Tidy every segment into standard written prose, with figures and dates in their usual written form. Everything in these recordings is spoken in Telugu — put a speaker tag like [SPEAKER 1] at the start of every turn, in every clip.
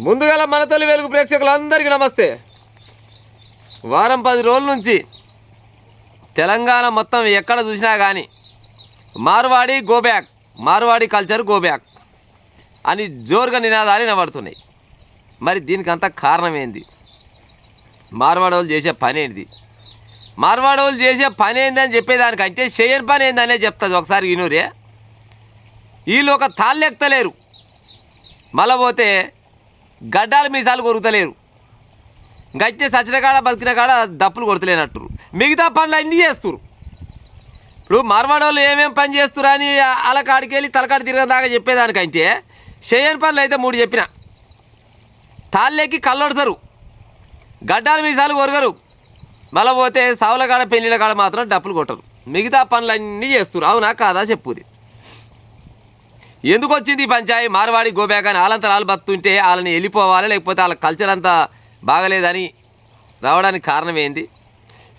[SPEAKER 1] ముందుగా మన తొలి వెలుగు ప్రేక్షకులందరికీ నమస్తే. వారం 10 రోజుల నుంచి తెలంగాణ మొత్తం ఎక్కడ చూసినా కానీ Marwadi go back, Marwadi culture go back అని జోరుగా నినాదాలు వినబడుతున్నాయి. మరి దీనికి అంత కారణం ఏంది? మార్వాడోళ్ళు చేసే పని ఏంది? మార్వాడోళ్ళు చేసే పని ఏందని చెప్పేదానికంటే చేయని పని ఏందనే చెప్తుంది. ఒకసారి వినూరే. వీళ్ళు ఒక తాళ్ళు ఎక్కలేరు, మళ్ళీ పోతే గడ్డాలు మీసాలు కొరుకుతలేరు, గట్టి సచిన కాడ బతికిన కాడ దప్పులు కొడతలేనట్టు మిగతా పనులు అన్నీ చేస్తున్నారు. ఇప్పుడు మార్వాడోళ్ళు ఏమేమి పని చేస్తురు అని అలా కాడికి వెళ్ళి తలకాడి తిరగడం దాకా చెప్పేదానికంటే చేయని పనులు అయితే 3 చెప్పిన. తాళ్ళెక్కి కళ్ళొడతారు, గడ్డాలు మీసాలు కొరగరు, మళ్ళీ పోతే సౌల కాడ పెళ్ళిళ్ళ కాడ మాత్రం డప్పులు కొట్టరు, మిగతా పనులు అన్నీ చేస్తున్నారు. అవునా కాదా చెప్పుది. ఎందుకు వచ్చింది ఈ పంచాయి? మార్వాడి గోబ్యాక్ అని వాళ్ళంతా వాళ్ళు బతుంటే వాళ్ళని వెళ్ళిపోవాలి, లేకపోతే వాళ్ళ కల్చర్ అంతా బాగలేదని రావడానికి కారణం ఏంది?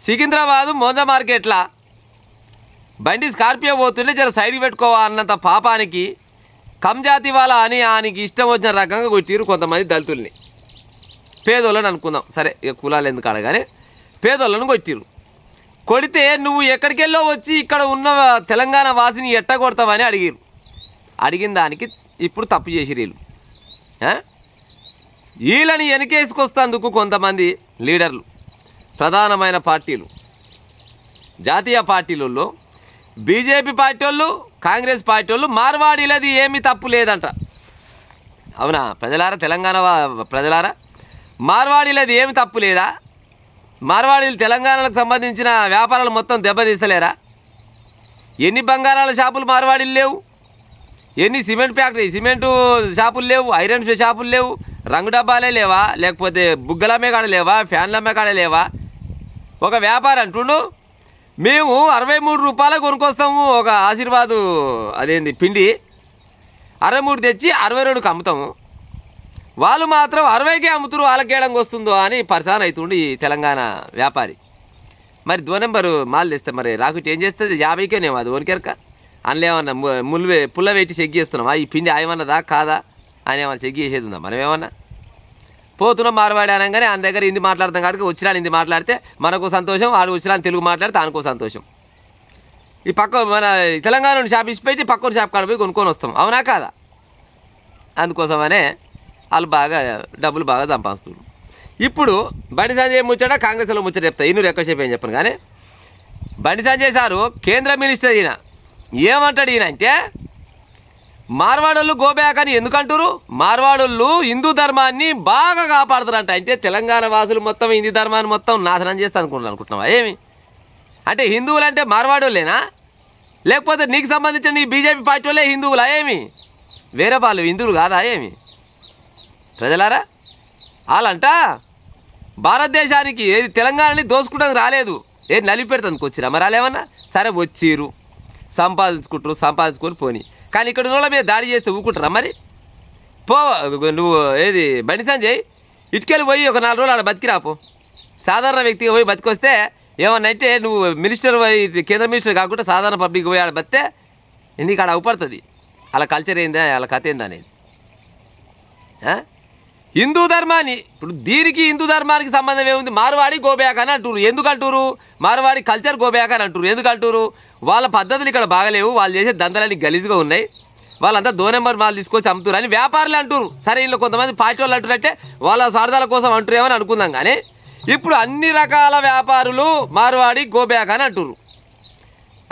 [SPEAKER 1] సికింద్రాబాదు మొంద మార్కెట్లా బండి స్కార్పియో పోతుంటే జర సైడ్కి పెట్టుకోవాలన్నంత పాపానికి కంజాతి వాళ్ళ అని ఆయనకి ఇష్టం వచ్చిన రకంగా కొట్టిరు కొంతమంది దళితుల్ని, పేదోళ్ళని అనుకుందాం, సరే ఇక కులాలు ఎందుకు అడగానే, పేదోళ్ళను కొట్టిరు. కొడితే నువ్వు ఎక్కడికెళ్ళో వచ్చి ఇక్కడ ఉన్న తెలంగాణ వాసిని ఎట్ట కొడతావని అడిగిరు. అడిగిన దానికి ఇప్పుడు తప్పు చేసిరు వీళ్ళు. వీళ్ళని వెనకేసుకొస్తందుకు కొంతమంది లీడర్లు, ప్రధానమైన పార్టీలు, జాతీయ పార్టీలలో బీజేపీ పార్టీ వాళ్ళు, కాంగ్రెస్ పార్టీ వాళ్ళు మార్వాడీలది ఏమీ తప్పు లేదంట. అవునా ప్రజలారా, తెలంగాణ ప్రజలారా, మార్వాడీలది ఏమి తప్పు లేదా? మార్వాడీలు తెలంగాణకు సంబంధించిన వ్యాపారాలు మొత్తం దెబ్బతీస్తలేరా? ఎన్ని బంగారాల షాపులు మార్వాడీలు లేవు, ఎన్ని సిమెంట్ ఫ్యాక్టరీ సిమెంటు షాపులు లేవు, ఐరన్ షాపులు లేవు, రంగు డబ్బాలే లేవా, లేకపోతే బుగ్గలమ్మే కాడ లేవా, ఫ్యాన్లమ్మే కాడ లేవా? ఒక వ్యాపారం అంటుండు, మేము 63 రూపాయలు కొనుక్కొస్తాము ఒక ఆశీర్వాదు అదేంది పిండి, 63 తెచ్చి 62కి అమ్ముతాము, వాళ్ళు మాత్రం 60కే అమ్ముతురు, వాళ్ళకేయడానికి వస్తుందో అని పరిశాన్ అవుతుండు ఈ తెలంగాణ వ్యాపారి. మరి 2 నెంబరు మాల్ తెస్తే మరి రాకుట్ ఏం చేస్తుంది? 50కేనేమో అది ఓనికెరక. అందులో ఏమన్నా పుల్ల పెట్టి చెక్ చేస్తున్నామా ఈ పిండి ఆయమన్నదా కాదా అని ఏమన్నా చెక్ చేసేది ఉందా? మనం ఏమన్నా పోతున్నాం మార్వాడి అనగానే ఆయన దగ్గర హిందీ మాట్లాడతాం కాబట్టి వచ్చినా హిందీ మాట్లాడితే మనకు సంతోషం, వాడు వచ్చినా తెలుగు మాట్లాడితే ఆయనకో సంతోషం. ఈ పక్క మన తెలంగాణ షాప్ ఇచ్చి పెట్టి పక్కన షాప్ కాడ పోయి కొనుక్కొని వస్తాం, అవునా కాదా? అందుకోసమనే వాళ్ళు బాగా డబ్బులు బాగా సంపాదిస్తున్నారు. ఇప్పుడు బండి సంజయ్ ముచ్చట కాంగ్రెస్లో ముచ్చట చెప్తా, ఇన్నూరు ఎక్కువసేపు ఏం చెప్పను కానీ, బండి సంజయ్ సారు కేంద్ర మినిస్టర్ ఈయన ఏమంటాడు? ఈయన అంటే మార్వాడోళ్ళు గోబ్యాక్ అని ఎందుకంటారు? మార్వాడోళ్ళు హిందూ ధర్మాన్ని బాగా కాపాడుతారంట. అంటే తెలంగాణ వాసులు మొత్తం హిందూ ధర్మాన్ని మొత్తం నాశనం చేస్తా అనుకుంటున్నావా ఏమి? అంటే హిందువులు అంటే మార్వాడోళ్ళేనా? లేకపోతే నీకు సంబంధించిన నీ బీజేపీ పార్టీ వాళ్ళే హిందువులా ఏమి? వేరే వాళ్ళు హిందువులు కాదా ఏమి? ప్రజలారా, వాళ్ళంట భారతదేశానికి ఏది తెలంగాణని దోసుకుంటానికి రాలేదు, ఏది నలిపి పెడతానికి వచ్చిరా? మరి వాళ్ళు ఏమన్నా సరే వచ్చిర్రు, సంపాదించుకొని పోని, కానీ ఇక్కడ ఉన్న మీద దాడి చేస్తే ఊకుంటారా? మరి నువ్వు ఏది బండి సంజయ్ ఇటుకెళ్ళి పోయి ఒక 4 రోజులు ఆడ బతికిరాపో, సాధారణ వ్యక్తిగా పోయి బతికొస్తే ఏమన్నా అంటే నువ్వు మినిస్టర్ పోయి కేంద్ర మినిస్టర్ కాకుండా సాధారణ పబ్లిక్ పోయి ఆడ బతితే ఎందుకు ఆడ అవుపడుతుంది అలా కల్చర్ ఏందా, వాళ్ళ కథ ఏందా అనేది. హిందూ ధర్మాన్ని ఇప్పుడు దీనికి హిందూ ధర్మానికి సంబంధం ఏముంది? మార్వాడి గోబ్యాక్ అని అంటారు. ఎందుకు అంటారు? మార్వాడి కల్చర్ గోబ్యాక్ అని అంటారు. ఎందుకు అంటారు? వాళ్ళ పద్ధతులు ఇక్కడ బాగలేవు, వాళ్ళు చేసే దందలన్నీ గలీజ్గా ఉన్నాయి, వాళ్ళంతా 2 నెంబర్ మాలు తీసుకొచ్చి అమ్ముతారు అని వ్యాపారులు అంటారు. సరే వీళ్ళు కొంతమంది పార్టీ వాళ్ళు అంటారంటే వాళ్ళ స్వార్థాల కోసం అంటారేమని అనుకుందాం. కానీ ఇప్పుడు అన్ని రకాల వ్యాపారులు మార్వాడి గోబ్యాక్ అని అంటారు.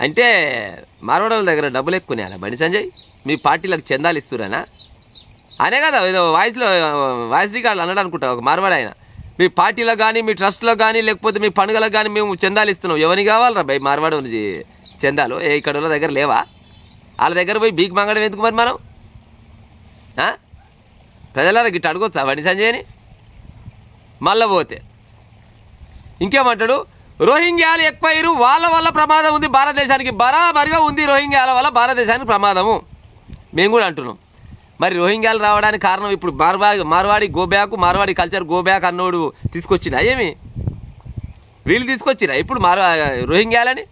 [SPEAKER 1] అంటే మార్వాడి వాళ్ళ దగ్గర డబ్బులు ఎక్కువనే అలా బండి సంజయ్ మీ పార్టీలకు చందాలు ఇస్తురానా అనే కదా ఏదో వాయిస్ రికార్డులు అన్నాడు అనుకుంటా ఒక మార్వాడి ఆయన. మీ పార్టీలకు కానీ మీ ట్రస్ట్లకు కానీ లేకపోతే మీ పండుగలకు కానీ మేము చందాలు ఇస్తున్నాం, ఎవరికి కావాలరా భయ్ మార్వాడి చందాలు? ఇక్కడ వాళ్ళ దగ్గర లేవా? వాళ్ళ దగ్గర పోయి బీక్ మంగడం ఎందుకు మరి మనం? ప్రజలారా గిట్ట అడగొచ్చా బండి సంజయ్ని? మళ్ళీ పోతే ఇంకేమంటాడు? రోహింగ్యాలు ఎక్కువయ్యారు, వాళ్ళ వల్ల ప్రమాదం ఉంది భారతదేశానికి, బరాబరిగా ఉంది రోహింగ్యాల వల్ల భారతదేశానికి ప్రమాదము మేము కూడా అంటున్నాం. మరి రోహింగ్యాలు రావడానికి కారణం ఇప్పుడు Marwadi go back, Marwadi culture go back అన్నోడు తీసుకొచ్చినా ఏమి? వీళ్ళు తీసుకొచ్చిరా ఇప్పుడు రోహింగ్యాలని?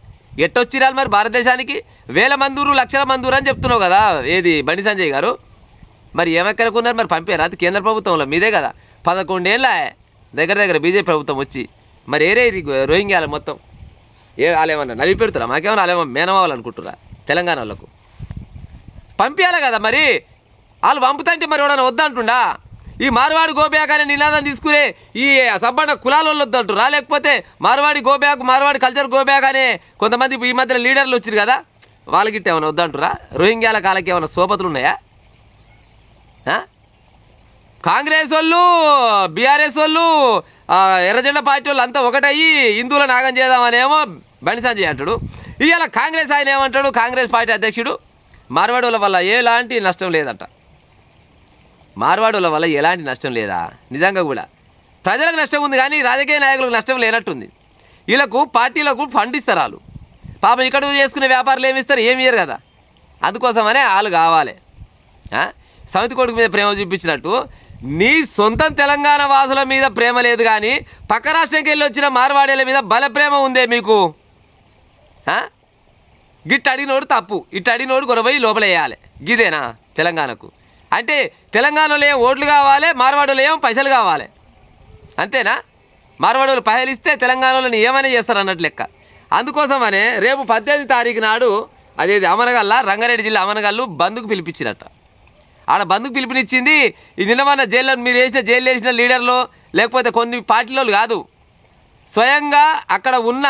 [SPEAKER 1] ఎట్టొచ్చిరాలు మరి భారతదేశానికి? 1000 మందూరు 1,00,000 మందూరు అని చెప్తున్నావు కదా ఏది బండి సంజయ్ గారు? మరి ఏమెక్కడకున్నారు మరి పంపారు అది కేంద్ర ప్రభుత్వంలో మీదే కదా 11 ఏళ్ళ దగ్గర బీజేపీ ప్రభుత్వం వచ్చి మరి ఏరే ఇది రోహింగ్యాల మొత్తం వాళ్ళేమన్నా నలిపి పెడుతురా మాకేమన్నా వాళ్ళేమన్నా మేనమావాలనుకుంటురా తెలంగాణ వాళ్ళకు పంపించాలి కదా మరి వాళ్ళు పంపుతుంటే మరి ఎవడన్నా వద్దంటుండా ఈ మార్వాడి గోబ్యాక్ అనే నినాదం తీసుకునే ఈ సబ్బన్న కులాల వాళ్ళు వద్దంటు రాలేకపోతే Marwadi go back Marwadi culture go back అనే కొంతమంది ఈ మధ్యన లీడర్లు వచ్చారు కదా వాళ్ళకి ఏమైనా వద్దంటురా రోహింగ్యాల కాలకి ఏమైనా సోపతులు ఉన్నాయా కాంగ్రెస్ వాళ్ళు బీఆర్ఎస్ వాళ్ళు ఎర్రజెండా పార్టీ వాళ్ళు అంతా ఒకటయ్యి హిందువుల నాగం చేద్దామనేమో బండి సంజయ్ అంటాడు ఇవాళ కాంగ్రెస్ ఆయన ఏమంటాడు కాంగ్రెస్ పార్టీ అధ్యక్షుడు మార్వాడుల వల్ల ఎలాంటి నష్టం లేదంట మార్వాడుల వల్ల ఎలాంటి నష్టం లేదా నిజంగా కూడా ప్రజలకు నష్టం ఉంది కానీ రాజకీయ నాయకులకు నష్టం లేనట్టుంది వీళ్ళకు పార్టీలకు ఫండ్ ఇస్తారు వాళ్ళు పాపం ఇక్కడ చేసుకునే వ్యాపారులు ఏమి ఇస్తారు ఏమి ఇయ్యరు కదా అందుకోసమనే వాళ్ళు కావాలి సమితి కొడుకు మీద ప్రేమ చూపించినట్టు నీ సొంతం తెలంగాణ వాసుల మీద ప్రేమ లేదు కానీ పక్క రాష్ట్రంకి వెళ్ళి వచ్చిన మార్వాడీల మీద బల ప్రేమ ఉందే మీకు గిట్టు అడిగినోడు తప్పు ఇట్టు అడిగినోడు గొడవ లోపల వేయాలి గిదేనా తెలంగాణకు అంటే తెలంగాణలో ఏం ఓట్లు కావాలి మార్వాడులు ఏం పైసలు కావాలి అంతేనా మార్వాడులు పైసలు ఇస్తే తెలంగాణలో ఏమైనా చేస్తారు అన్నట్లు లెక్క అందుకోసమనే రేపు 18 తారీఖు నాడు అదేది అమనగల్ల రంగారెడ్డి జిల్లా అమనగల్లు బంద్కు పిలిపించినట్ట ఆడ బంద్కు పిలుపునిచ్చింది ఈ నిన్నమన్న జైల్లో మీరు జైలు వేసిన లీడర్లు లేకపోతే కొన్ని పార్టీలు కాదు స్వయంగా అక్కడ ఉన్న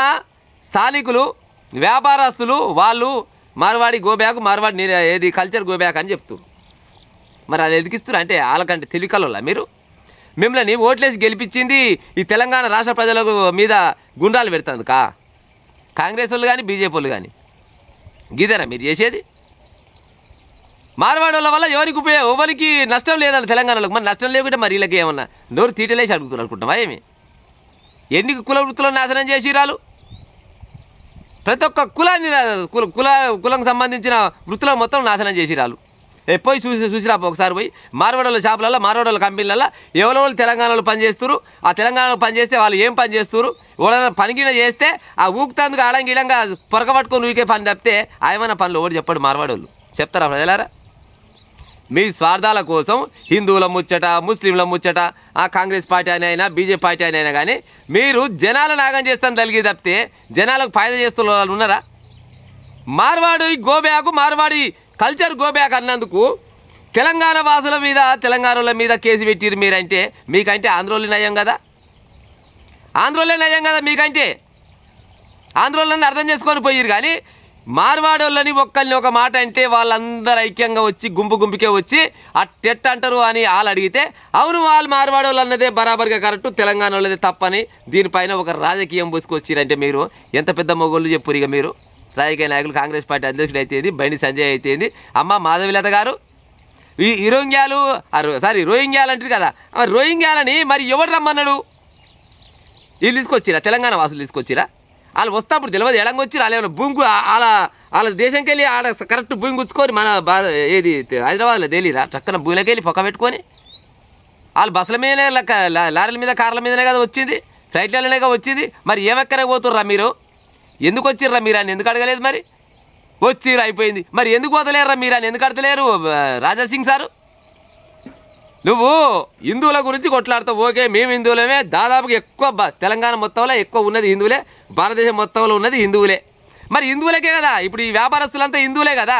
[SPEAKER 1] స్థానికులు వ్యాపారస్తులు వాళ్ళు మార్వాడి గోబ్యాక్ మార్వాడి ఏది కల్చర్ గోబ్యాక్ అని చెప్తారు మరి వాళ్ళు ఎదిగిస్తారు అంటే వాళ్ళకంటే తెలివికల మీరు మిమ్మల్ని ఓట్లేసి గెలిపించింది ఈ తెలంగాణ రాష్ట్ర ప్రజల మీద గుండాలు పెడుతుంది కాంగ్రెస్ వాళ్ళు కానీ బీజేపీ వాళ్ళు కానీ గీదేనా మీరు చేసేది మార్వాడుల వల్ల ఎవరికి నష్టం లేదండి తెలంగాణలోకి మరి నష్టం లేకుంటే మరి వీళ్ళకి ఏమన్నా నోరు తీటలేసి అడుగుతున్నారు అనుకుంటున్నావా ఏమి ఎన్ని కుల వృత్తులను నాశనం చేసి రాలు ప్రతి ఒక్క కులాన్ని కులం సంబంధించిన వృత్తులను మొత్తం నాశనం చేసి రాలు పోయి చూసిరా ఒకసారి పోయి మార్వాడుల షాపులలో మార్వాడుల కంపెనీలలో ఎవరో తెలంగాణలో పనిచేస్తారు ఆ తెలంగాణలో పనిచేస్తే వాళ్ళు ఏం పని చేస్తారు ఎవరైనా పనిగిన చేస్తే ఆ ఊపుతందుకు ఆడంగిడంగా పొరక పట్టుకొని ఊరికే పని తప్పితే ఆయమైన పనులు ఎవరు చెప్పాడు మార్వాడోళ్ళు చెప్తారా ప్రజలారా మీ స్వార్థాల కోసం హిందువుల ముచ్చట ముస్లింల ముచ్చట ఆ కాంగ్రెస్ పార్టీ అయినా బీజేపీ పార్టీ అయినా కానీ మీరు జనాల నాగం చేస్తాను తలిగి తప్పితే జనాలకు ఫాయిదా చేస్తున్న వాళ్ళు ఉన్నారా Marwadi go back Marwadi culture go back అన్నందుకు తెలంగాణ వాసుల మీద తెలంగాణల మీద కేసు పెట్టిరు మీరంటే మీకంటే ఆంధ్రోళ్ళు నయం కదా మీకంటే ఆంధ్రోళ్ళని అర్థం చేసుకొని పోయిరు కానీ మార్వాడోళ్ళని ఒక్కరిని ఒక మాట అంటే వాళ్ళందరూ ఐక్యంగా వచ్చి గుంపుకే వచ్చి అట్టెట్ట అంటారు అని వాళ్ళు అడిగితే అవును వాళ్ళు మార్వాడోళ్ళు అన్నదే బరాబర్గా కరెక్ట్ తెలంగాణ వాళ్ళదే తప్పని దీనిపైన ఒక రాజకీయం పూసుకొచ్చిరంటే మీరు ఎంత పెద్ద మొగోళ్ళు చెప్పురు ఇక మీరు రాజకీయ నాయకులు కాంగ్రెస్ పార్టీ అధ్యక్షుడు అయితేంది బండి సంజయ్ అయితేంది అమ్మ మాధవిలత గారు ఈ రోహింగ్యాలు అంటారు కదా రోహింగ్యాలని మరి ఎవరు రమ్మన్నాడు వీళ్ళు తీసుకొచ్చిరా తెలంగాణ వాసులు తీసుకొచ్చిరా వాళ్ళు వస్తాప్పుడు తెలియదు ఎడంగా వచ్చి వాళ్ళు ఏమైనా భూమి వాళ్ళ దేశంకి వెళ్ళి ఆడ కరెక్ట్ భూమి గుచ్చుకొని మన ఏది హైదరాబాద్లో తేలిరా చక్కన భూమిలోకి వెళ్ళి పొక్క పెట్టుకొని వాళ్ళు బస్సుల మీదనే లారీల మీద కార్ల మీదనే కదా వచ్చింది ఫ్లైట్లలోనే కదా వచ్చింది మరి ఏమెక్కడే పోతుర్రా మీరు ఎందుకు వచ్చిర్రా మీరు అని ఎందుకు అడగలేదు మరి వచ్చిర్రు అయిపోయింది మరి ఎందుకు వదలేరురా మీరు అని ఎందుకు అడతలేరు రాజాసింగ్ సారు నువ్వు హిందువుల గురించి కొట్లాడతావు ఓకే మేము హిందువులమే దాదాపుగా ఎక్కువ తెలంగాణ మొత్తంలో ఎక్కువ ఉన్నది హిందువులే భారతదేశం మొత్తంలో ఉన్నది హిందువులే మరి హిందువులకే కదా ఇప్పుడు ఈ వ్యాపారస్తులంతా హిందువులే కదా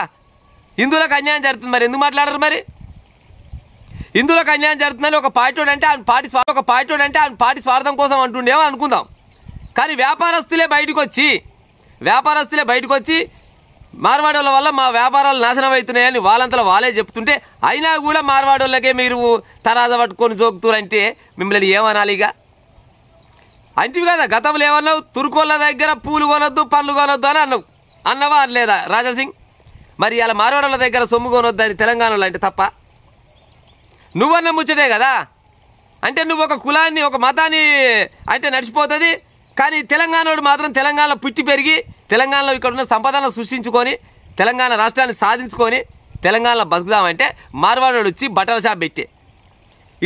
[SPEAKER 1] హిందువులకు అన్యాయం జరుగుతుంది మరి ఎందుకు మాట్లాడరు మరి హిందువులకు అన్యాయం జరుగుతుందని ఒక పార్టీ అంటే ఆయన పార్టీ స్వార్థం కోసం అంటుండేమో అనుకుందాం కానీ వ్యాపారస్తులే బయటకు వచ్చి మార్వాడోళ్ళ వల్ల మా వ్యాపారాలు నాశనం అవుతున్నాయని వాళ్ళంతలో వాళ్ళే చెప్తుంటే అయినా కూడా మార్వాడోళ్ళకే మీరు తరాజ పట్టుకొని జోకుతారంటే మిమ్మల్ని ఏమనాలి ఇక అంటివి కదా గతంలో ఏమన్నావు తుర్కోళ్ళ దగ్గర పూలు కొనొద్దు పండ్లు కొనొద్దు అని అన్నవా అనలేదా రాజాసింగ్ మరి ఇలా మార్వాడోళ్ళ దగ్గర సొమ్ము కొనొద్దు అని తెలంగాణలో అంటే తప్ప నువ్వన్న ముచ్చటే కదా అంటే నువ్వు ఒక కులాన్ని ఒక మతాన్ని అంటే నడిచిపోతుంది కానీ తెలంగాణోడు మాత్రం తెలంగాణలో పుట్టి పెరిగి తెలంగాణలో ఇక్కడ ఉన్న సంపదలను సృష్టించుకొని తెలంగాణ రాష్ట్రాన్ని సాధించుకొని తెలంగాణలో బతుకుదామంటే మార్వాడోడు వచ్చి బట్టల షాప్ పెట్టి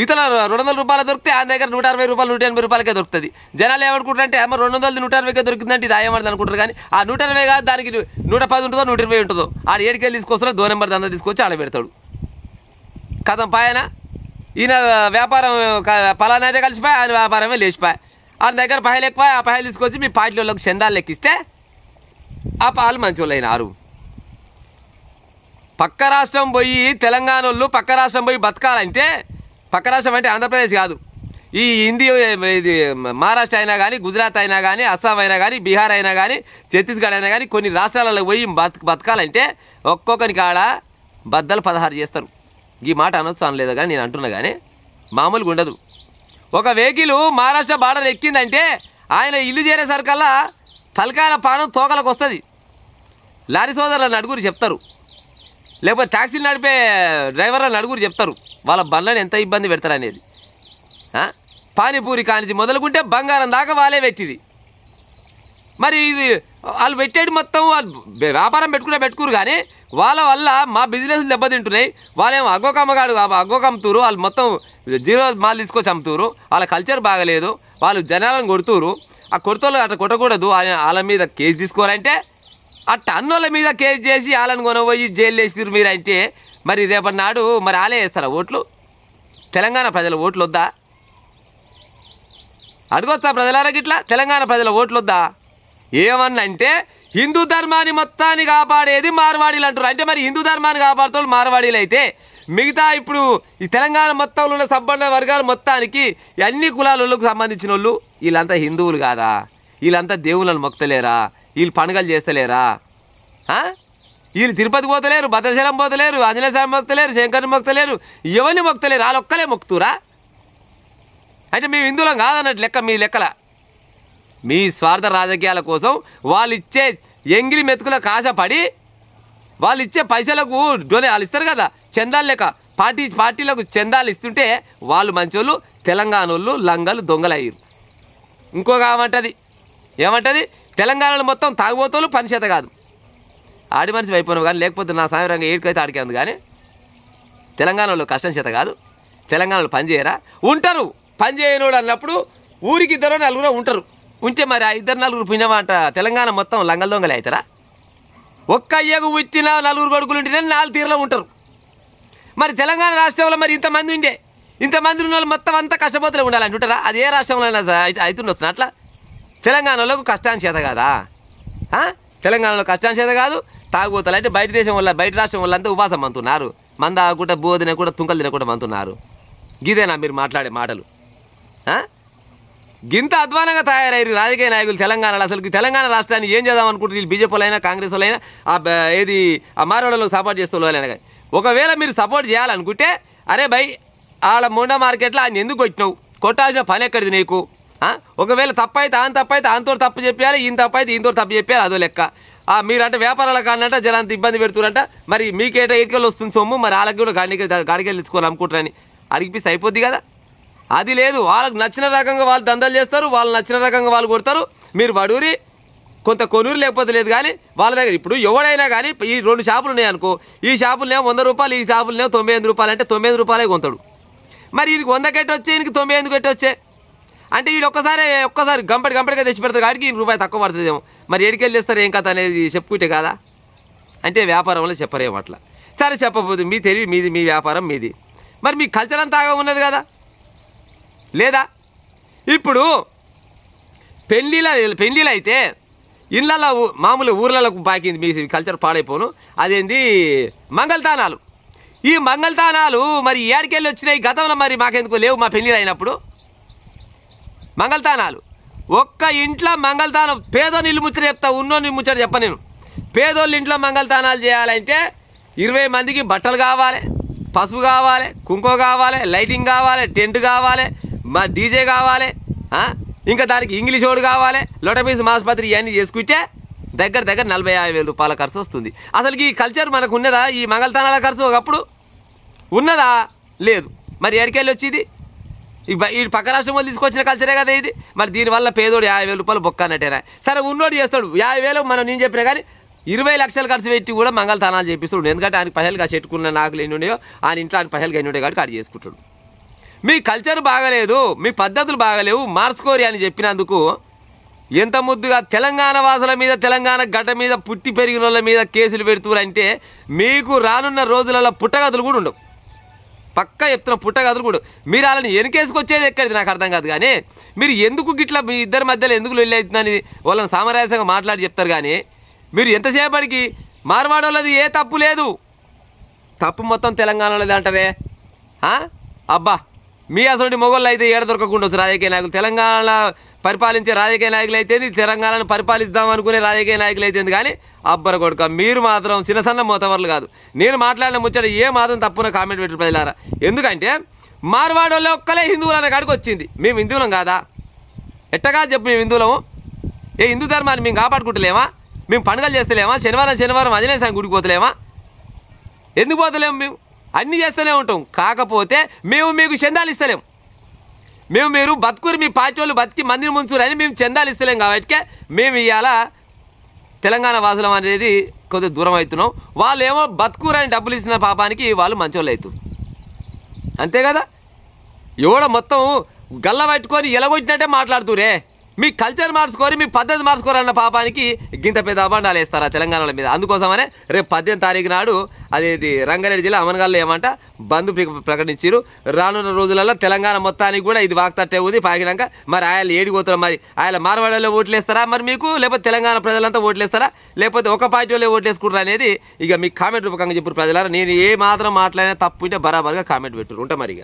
[SPEAKER 1] ఇతర 200 రూపాయలు దొరికితే ఆయన దగ్గర 160 రూపాయలు 180 రూపాయలకే దొరుకుతుంది జనాలు ఏమనుకుంటారంటే అమ్మ 200 160కే దొరికిందంటే ఇది ఆయమని అనుకుంటారు కానీ ఆ 160 కాదు దానికి 110 ఉంటుందో 120 ఉంటుందో ఆడ 7 కేజీలు తీసుకొస్తారో 2 నెంబర్ దందా తీసుకొచ్చి ఆడ పెడతాడు కథం పాయన ఈయన వ్యాపారం పలానాటే కలిసిపోయి ఆయన వ్యాపారమే లేచిపోయి ఆయన దగ్గర పైలు ఎక్కువ ఆ పైలు తీసుకొచ్చి మీ పార్టీలోకి చందాలు లెక్కిస్తే ఆ పాలు మంచి వాళ్ళు అయినారు. పక్క రాష్ట్రం పోయి తెలంగాణ వాళ్ళు పక్క రాష్ట్రం పోయి బతకాలంటే, పక్క రాష్ట్రం అంటే ఆంధ్రప్రదేశ్ కాదు, ఈ హిందీ ఇది మహారాష్ట్ర అయినా కానీ, గుజరాత్ అయినా కానీ, అస్సాం అయినా కానీ, బీహార్ అయినా కానీ, ఛత్తీస్గఢ్ అయినా కానీ కొన్ని రాష్ట్రాలలో పోయి బతకాలంటే ఒక్కొక్కరికి ఆడ బద్దలు 16 చేస్తారు. ఈ మాట అనొచ్చు అనలేదు కానీ నేను అంటున్నా కానీ మామూలుగా ఉండదు. ఒక వెహికల్ మహారాష్ట్ర బార్డర్ ఎక్కిందంటే ఆయన ఇల్లు చేరేసరికల్లా తలకాయల పానం తోకలకు వస్తుంది. లారీ సోదరుల నడుగురు చెప్తారు, లేకపోతే ట్యాక్సీలు నడిపే డ్రైవర్ల నడుగురు చెప్తారు వాళ్ళ బండ్లను ఎంత ఇబ్బంది పెడతారు అనేది. పానీపూరి కానించి మొదలుకుంటే బంగారం దాకా వాళ్ళే పెట్టింది. మరి ఇది వాళ్ళు పెట్టేది మొత్తం వ్యాపారం పెట్టుకురు కానీ వాళ్ళ వల్ల మా బిజినెస్లు దెబ్బతింటున్నాయి. వాళ్ళేమో అగ్గోకమ్మగాడు అమ్ముతురు, వాళ్ళు మొత్తం జీరో మాల్ తీసుకొచ్చి అమ్ముతురు. వాళ్ళ కల్చర్ బాగలేదు, వాళ్ళు జనాలను కొడుతురు. ఆ కొడుతోళ్ళు అట్లా కొట్టకూడదు, వాళ్ళ మీద కేసు తీసుకోవాలంటే అట్ట అన్నోళ్ళ మీద కేసు చేసి వాళ్ళని కొనబోయి జైలు వేసిరు మీరు అంటే మరి రేపటి నాడు మరి వాళ్ళే వేస్తారా ఓట్లు? తెలంగాణ ప్రజల ఓట్లు వద్దా? అడగొస్తా ప్రజలారా, ఇట్లా తెలంగాణ ప్రజల ఓట్లు వద్దా? ఏమన్నంటే హిందూ ధర్మాన్ని మొత్తాన్ని కాపాడేది మార్వాడీలు అంటారు. అంటే మరి హిందూ ధర్మాన్ని కాపాడుతూ మార్వాడీలు అయితే మిగతా ఇప్పుడు ఈ తెలంగాణ మొత్తంలో ఉన్న సబ్బండ వర్గాలు మొత్తానికి అన్ని కులాలకు సంబంధించిన వాళ్ళు వీళ్ళంతా హిందువులు కాదా? వీళ్ళంతా దేవుళ్ళని మొక్తలేరా? వీళ్ళు పండుగలు చేస్తలేరా? వీళ్ళు తిరుపతి పోతలేరు, భద్రాచలం పోతలేరు, ఆంజనేయ స్వామి మొక్తలేరు, శంకరుని మొక్తలేరు, ఎవరిని మొక్తలేరు, వాళ్ళు ఒక్కలే మొక్కుతురా? అంటే మేము హిందువులం కాదన్నట్టు లెక్క మీ లెక్కల. మీ స్వార్థ రాజకీయాల కోసం వాళ్ళు ఇచ్చే ఎంగిలి మెతుకులకు ఆశపడి వాళ్ళు ఇచ్చే పైసలకు వాళ్ళు ఇస్తారు కదా చందాలు లెక్క, పార్టీలకు చందాలు ఇస్తుంటే వాళ్ళు మంచోళ్ళు, తెలంగాణ వాళ్ళు లంగలు దొంగలు అయ్యారు. ఇంకోగా ఏమంటది తెలంగాణలో మొత్తం తాగుబోతోళ్ళు పని చేత కాదు, ఆడి మనిషి అయిపోయినావు కానీ లేకపోతే నా సాయంత్రంగా ఏడుకైతే ఆడికేంది కానీ తెలంగాణలో కష్టం చేత కాదు. తెలంగాణలో పని చేయరా? ఉంటారు. పని చేయనోడు అన్నప్పుడు ఊరికి 2 4 ఉంటారు. ఉంటే మరి ఆ 2 4 పుణ్యమాట తెలంగాణ మొత్తం లంగల దొంగలే అవుతారా? ఒక్క అయ్యకు పుట్టిన 4 కొడుకులు ఉంటేనే 4 తీరులో ఉంటారు. మరి తెలంగాణ రాష్ట్రంలో మరి ఇంతమంది ఉండే, ఇంతమంది ఉన్న వాళ్ళు మొత్తం అంతా కష్టపోతలే ఉండాలంటుంటారా? అది ఏ రాష్ట్రంలో అయినా అవుతుండొస్తున్నా అట్లా. తెలంగాణలో కష్టాన్ని చేత కాదా? తెలంగాణలో కష్టాన్ని చేత కాదు. తాగుబోతాలు అంటే బయట దేశం వల్ల బయట రాష్ట్రం వల్ల అంతా ఉపాసం మంతున్నారు, మంద ఆకుండా బో తినకుండా తుంకలు తినకుండా మంతున్నారు. గిదేనా మీరు మాట్లాడే మాటలు? గింత అధ్వానంగా తయారయ్యారు రాజకీయ నాయకులు తెలంగాణలో. అసలు తెలంగాణ రాష్ట్రాన్ని ఏం చేద్దాం అనుకుంటారు వీళ్ళు? బీజేపీ వాళ్ళైనా కాంగ్రెస్ వాళ్ళైనా ఏది ఆ మారవాళ్ళకు సపోర్ట్ చేస్తూ వాళ్ళైనా కానీ ఒకవేళ మీరు సపోర్ట్ చేయాలనుకుంటే అరే భయ్ ఆడ మొండ మార్కెట్లో ఆయన ఎందుకు కొట్టినావు, కొట్టాల్సిన పని ఎక్కడిది నీకు? ఒకవేళ తప్పైతే ఆంతో తప్పు చెప్పాలి, ఈయన తప్పైతే ఈయనతో తప్పు చెప్పాలి, అదో లెక్క. మీరంటే వ్యాపారాల కానంట జనంత ఇబ్బంది పెడుతురంట, మరి మీకేట ఇటుకలు వస్తుంది సొమ్ము, మరి వాళ్ళకి కూడా గాడికెళ్ళి తెచ్చుకోవాలి అమ్ముకుంటారని అడిగిపిస్తే అయిపోద్ది కదా. అది లేదు, వాళ్ళకి నచ్చిన రకంగా వాళ్ళు దందాలు చేస్తారు, వాళ్ళు నచ్చిన రకంగా వాళ్ళు కొడతారు. మీరు వడూరి కొంత కొనూరు లేకపోతే లేదు కానీ వాళ్ళ దగ్గర ఇప్పుడు ఎవడైనా కానీ ఈ 2 షాపులు ఉన్నాయనుకో, ఈ షాపులనేమో 100 రూపాయలు, ఈ షాపులనేమో 98 రూపాయలు అంటే 90 రూపాయలే కొంటాడు. మరి ఈయనకి 100 కట్టి వచ్చే, ఈయనకి 90 కట్టి వచ్చే అంటే వీడు ఒక్కసారి గంపడిగా తెచ్చి పెడతారు కాడికి రూపాయి తక్కువ పడుతుందేమో. మరి ఎడికెళ్ళి తెస్తారు ఏం కథ అనేది చెప్పుకుంటే కాదా? అంటే వ్యాపారంలో చెప్పరేమో అట్లా. సరే చెప్పబోదు, మీ తెలివి మీది, మీ వ్యాపారం మీది, మరి మీ కల్చర్ అంతా ఉన్నది కదా లేదా? ఇప్పుడు పెళ్ళిళ్ళు అయితే ఇళ్ళల్లో మామూలు ఊర్లకు బాకింది మీ కల్చర్ పాడైపోను. అదేంది మంగళతానాలు. ఈ మంగళతానాలు మరి ఏడికెళ్ళి వచ్చినాయి గతంలో, మరి మాకెందుకు లేవు మా పెళ్ళిళ్ళు అయినప్పుడు మంగళతానాలు. ఒక్క ఇంట్లో మంగళతానం పేదోని ఇల్లు ముచ్చట చెప్తా, ఉన్నోని ముచ్చట చెప్ప నేను. పేదోళ్ళు ఇంట్లో మంగళతానాలు చేయాలంటే 20 మందికి బట్టలు కావాలి, పసుపు కావాలి, కుంకుమ కావాలి, లైటింగ్ కావాలి, టెంట్ కావాలి, డీజే కావాలి, ఇంకా దానికి ఇంగ్లీష్ ఓడు కావాలి, లోటపీస్ ఆసుపత్రి ఇవన్నీ చేసుకుంటే దగ్గర 40-50 రూపాయల ఖర్చు వస్తుంది. అసలు ఈ కల్చర్ మనకు ఉన్నదా? ఈ మంగళతానాల ఖర్చు ఒకప్పుడు ఉన్నదా? లేదు. మరి ఎడికెళ్ళి వచ్చింది? ఈ పక్క రాష్ట్రం వాళ్ళు తీసుకొచ్చిన కల్చరే కదా ఇది. మరి దీనివల్ల పేదోడు 50,000 రూపాయలు బొక్క అన్నట్టేనా? సరే ఉన్నోడు చేస్తాడు 50,000, మనం నేను చెప్పినా కానీ 20 లక్షలు ఖర్చు పెట్టి కూడా మంగళతానాలు చేపిస్తాడు. ఎందుకంటే ఆయన పైసలుగా చెట్టుకున్న నాకులు ఎన్ని ఉన్నాయో ఆయన ఇంట్లో ఆయన పైసలుగా ఎన్ని ఉంటాయి కాబట్టి ఆడు చేసుకుంటాడు. మీ కల్చర్ బాగలేదు, మీ పద్ధతులు బాగలేవు, మార్చుకోరి అని చెప్పినందుకు ఎంత ముద్దుగా తెలంగాణ వాసుల మీద, తెలంగాణ గడ్డ మీద పుట్టి పెరిగిన వాళ్ళ మీద కేసులు పెడుతురంటే మీకు రానున్న రోజులలో పుట్టగతులు కూడా ఉండవు. పక్కా చెప్తున్నా పుట్టగదులు కూడా. మీరు వాళ్ళని వెనకేసుకొచ్చేది ఎక్కడిది నాకు అర్థం కాదు. కానీ మీరు ఎందుకు గిట్లా మీ ఇద్దరి మధ్యలో ఎందుకు వెళ్ళి అవుతుందని వాళ్ళని సామరస్యంగా మాట్లాడి చెప్తారు. కానీ మీరు ఎంతసేపటికి మార్వాడి వాళ్ళది ఏ తప్పు లేదు, తప్పు మొత్తం తెలంగాణలోది అంటారే. అబ్బా మీ అసలు మొగోళ్ళు అయితే ఏడ దొరకకుండా వచ్చు రాజకీయ నాయకులు. తెలంగాణ పరిపాలించే రాజకీయ నాయకులు అయితే తెలంగాణను పరిపాలిద్దాం అనుకునే రాజకీయ నాయకులు అయితే కానీ అబ్బర కొడుక మీరు మాత్రం చిన్నసన్న మోతవర్లు కాదు. నేను మాట్లాడిన ముచ్చట ఏ మాత్రం తప్పున కామెంట్ పెట్టారు ప్రజలారా. ఎందుకంటే మార్వాడి వాళ్ళే ఒక్కలే హిందువులు అనే కాడికి వచ్చింది. మేము హిందువులం కాదా? ఎట్టగా చెప్పు మేము హిందువులము. ఏ హిందూ ధర్మాన్ని మేము కాపాడుకుంటలేమా? మేము పండుగలు చేస్తలేమా? శనివారం ఆంజనేయ స్వామి గుడికి పోతలేమా? ఎందుకు పోతలేము? మేము అన్నీ చేస్తూనే ఉంటాం. కాకపోతే మేము మీకు చందాలు ఇస్తలేం. మీరు బతుకురు మీ పార్టీ వాళ్ళు బతికి మందిని ముంచురు అని మేము చందాలు ఇస్తలేం. కాబట్టి మేము ఇవాళ తెలంగాణ వాసులం అనేది కొద్దిగా దూరం అవుతున్నాం. వాళ్ళు ఏమో బతుకురు అని డబ్బులు ఇస్తున్న పాపానికి వాళ్ళు మంచోళ్ళు అవుతారు. అంతే కదా? ఎవడో మొత్తం గల్ల పట్టుకొని ఎలగొట్టినట్టే మాట్లాడుతురే. మీ కల్చర్ మార్చుకోరు, మీ పద్ధతి మార్చుకోరు అన్న పాపానికి గింత పెద్ద అబండాలు వేస్తారా తెలంగాణల మీద. అందుకోసమనే రేపు 18వ తారీఖు నాడు అదేది రంగారెడ్డి జిల్లా అమనగాల్లో ఏమంట బంద్ ప్రకటించారు. రానున్న రోజులలో తెలంగాణ మొత్తానికి కూడా ఇది వాక్తట్టే ఉంది. పాకినాక మరి ఆయన ఏడిపోతారు. మరి ఆయన మార్వాడలో ఓట్లు వేస్తారా మరి మీకు, లేకపోతే తెలంగాణ ప్రజలంతా ఓట్లు వేస్తారా, లేకపోతే ఒక పార్టీ వాళ్ళే ఓట్లు వేసుకుంటారా అనేది ఇక మీకు కామెంట్ రూపకంగా చెప్పారు ప్రజలారా. నేను ఏ మాత్రం మాట్లాడినా తప్పు ఉంటే బరాబర్గా కామెంట్ పెట్టుకుంటా మరి.